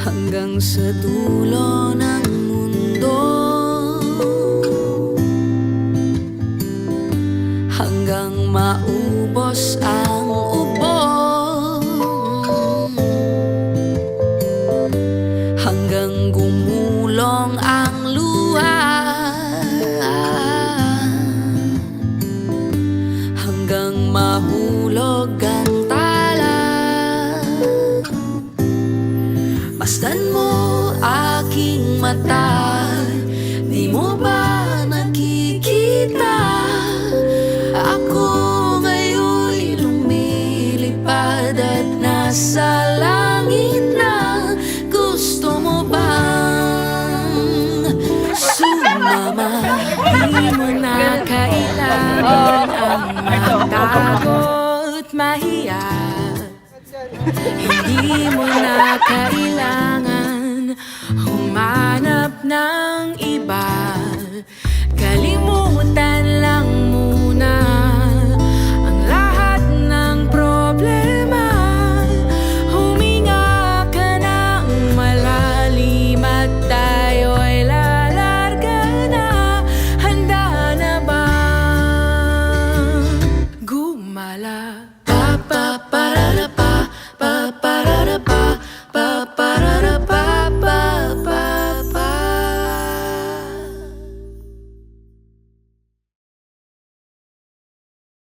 hanggang sa dulo ng mundo, hanggang maubos ang ubo, hanggang gumulong ang luha, hanggang mahulog ang tala. Masdan mo aking mata, di mo ba nakikita? Ako ngayon'y lumilipad at nasa langit na. Gusto mo bang sumama? Di mo na kailangan ang matagot mahiya. Hindi mo na kailangan